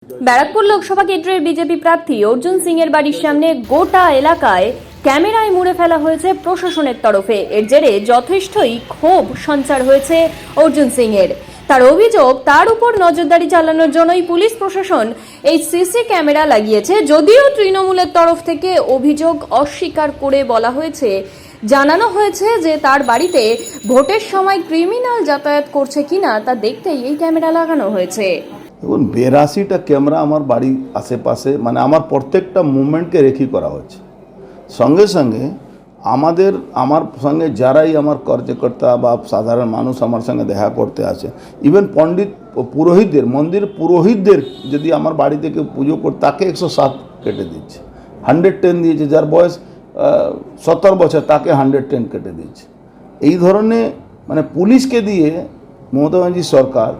ব্যারাকপুর লোকসভা কেন্দ্রের বিজেপি প্রার্থী অর্জুন সিং এর বাড়ির সামনে গোটা এলাকায় ক্যামেরায় মুড়ে ফেলা হয়েছে প্রশাসনের তরফে। এর জেরে যথেষ্টই ক্ষোভ সঞ্চার হয়েছে অর্জুন সিং এর। তার অভিযোগ, তার উপর নজরদারি চালানোর জন্যই পুলিশ প্রশাসন এই সিসি ক্যামেরা লাগিয়েছে। যদিও তৃণমূলের তরফ থেকে অভিযোগ অস্বীকার করে বলা হয়েছে, জানানো হয়েছে যে তার বাড়িতে ভোটের সময় ক্রিমিনাল যাতায়াত করছে কিনা তা দেখতেই এই ক্যামেরা লাগানো হয়েছে। দেখুন, 82টা ক্যামেরা আমার বাড়ির আশেপাশে, মানে আমার প্রত্যেকটা মুভমেন্টকে রেখি করা হচ্ছে। সঙ্গে সঙ্গে আমার সঙ্গে যারাই আমার কার্যকর্তা বা সাধারণ মানুষ আমার সঙ্গে দেখা করতে আসে, ইভেন পণ্ডিত পুরোহিতদের, মন্দির পুরোহিতদের যদি আমার বাড়িতে কেউ পুজো করে তাকে 107 কেটে দিচ্ছে, 110 দিয়েছে। যার বয়স 70 বছর তাকে 110 কেটে দিচ্ছে। এই ধরনের মানে পুলিশকে দিয়ে মমতা ব্যানার্জি সরকার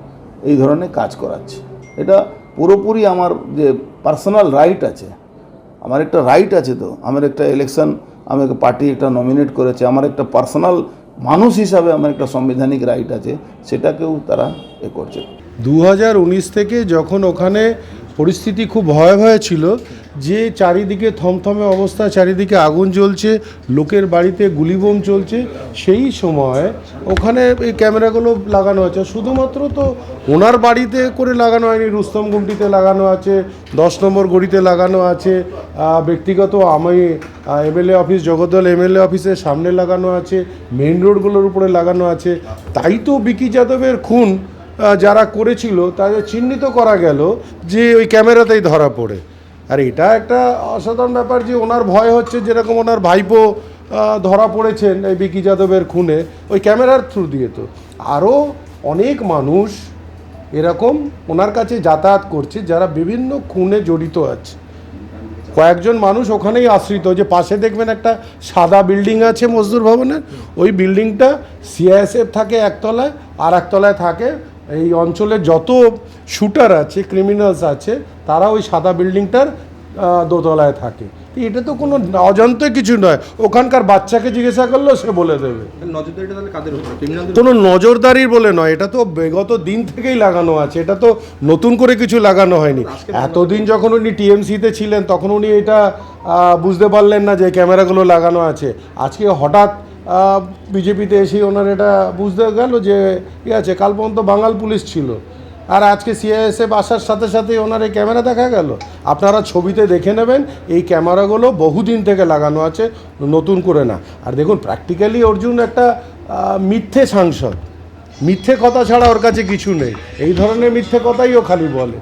এই ধরনের কাজ করাচ্ছে। এটা পুরোপুরি আমার যে পার্সোনাল রাইট আছে, আমার একটা রাইট আছে, তো আমার একটা ইলেকশন, আমাকে পার্টি একটা নমিনেট করেছে, আমার একটা পার্সোনাল মানুষ হিসাবে আমার একটা সাংবিধানিক রাইট আছে, সেটাকেও তারা করছে। 2019 থেকে যখন ওখানে পরিস্থিতি খুব ভয়াবহ ছিল, যে চারিদিকে থমথমে অবস্থা, চারিদিকে আগুন জ্বলছে, লোকের বাড়িতে গুলিবোম চলছে, সেই সময় ওখানে এই ক্যামেরাগুলো লাগানো আছে। শুধুমাত্র তো ওনার বাড়িতে করে লাগানো হয়নি, রুস্তম গুমটিতে লাগানো আছে, 10 নম্বর গড়িতে লাগানো আছে, ব্যক্তিগত আমি এমএলএ অফিস, জগদ্দল এমএলএ অফিসের সামনে লাগানো আছে, মেইন রোডগুলোর উপরে লাগানো আছে। তাই তো বিকি যাদবের খুন যারা করেছিল তাদের চিহ্নিত করা গেল যে ওই ক্যামেরাতেই ধরা পড়ে। আর এটা একটা অসাধারণ ব্যাপার যে ওনার ভয় হচ্ছে, যেরকম ওনার ভাইপো ধরা পড়েছেন এই বিকি যাদবের খুনে ওই ক্যামেরার থ্রু দিয়ে। তো আরও অনেক মানুষ এরকম ওনার কাছে যাতায়াত করছে যারা বিভিন্ন খুনে জড়িত আছে। কয়েকজন মানুষ ওখানেই আশ্রিত। যে পাশে দেখবেন একটা সাদা বিল্ডিং আছে মজদুর ভবনের, ওই বিল্ডিংটা সিআইএসএফ থাকে একতলায়, আর একতলায় থাকে এই অঞ্চলের যত শুটার আছে, ক্রিমিনালস আছে, তারা ওই সাদা বিল্ডিংটার দোতলায় থাকে। এটা তো কোনো অজান্তে কিছু নয়, ওখানকার বাচ্চাকে জিজ্ঞাসা করলেও সে বলে দেবে। কোনো নজরদারির বলে নয়, এটা তো বিগত দিন থেকেই লাগানো আছে, এটা তো নতুন করে কিছু লাগানো হয়নি। এতদিন যখন উনি টিএমসিতে ছিলেন তখন উনি এটা বুঝতে পারলেন না যে ক্যামেরাগুলো লাগানো আছে। আজকে হঠাৎ বিজেপিতে এসে ওনার এটা বুঝতে গেল যে ঠিক আছে, কাল পর্যন্ত বাঙাল পুলিশ ছিল, আর আজকে সিআইএসএফ আসার সাথে সাথে ওনার এই ক্যামেরা দেখা গেল। আপনারা ছবিতে দেখে নেবেন, এই ক্যামেরাগুলো বহুদিন থেকে লাগানো আছে, নতুন করে না। আর দেখুন, প্র্যাকটিক্যালি অর্জুন একটা মিথ্যে সাংসদ, মিথ্যে কথা ছাড়া ওর কাছে কিছু নেই, এই ধরনের মিথ্যে কথাই ও খালি বলে।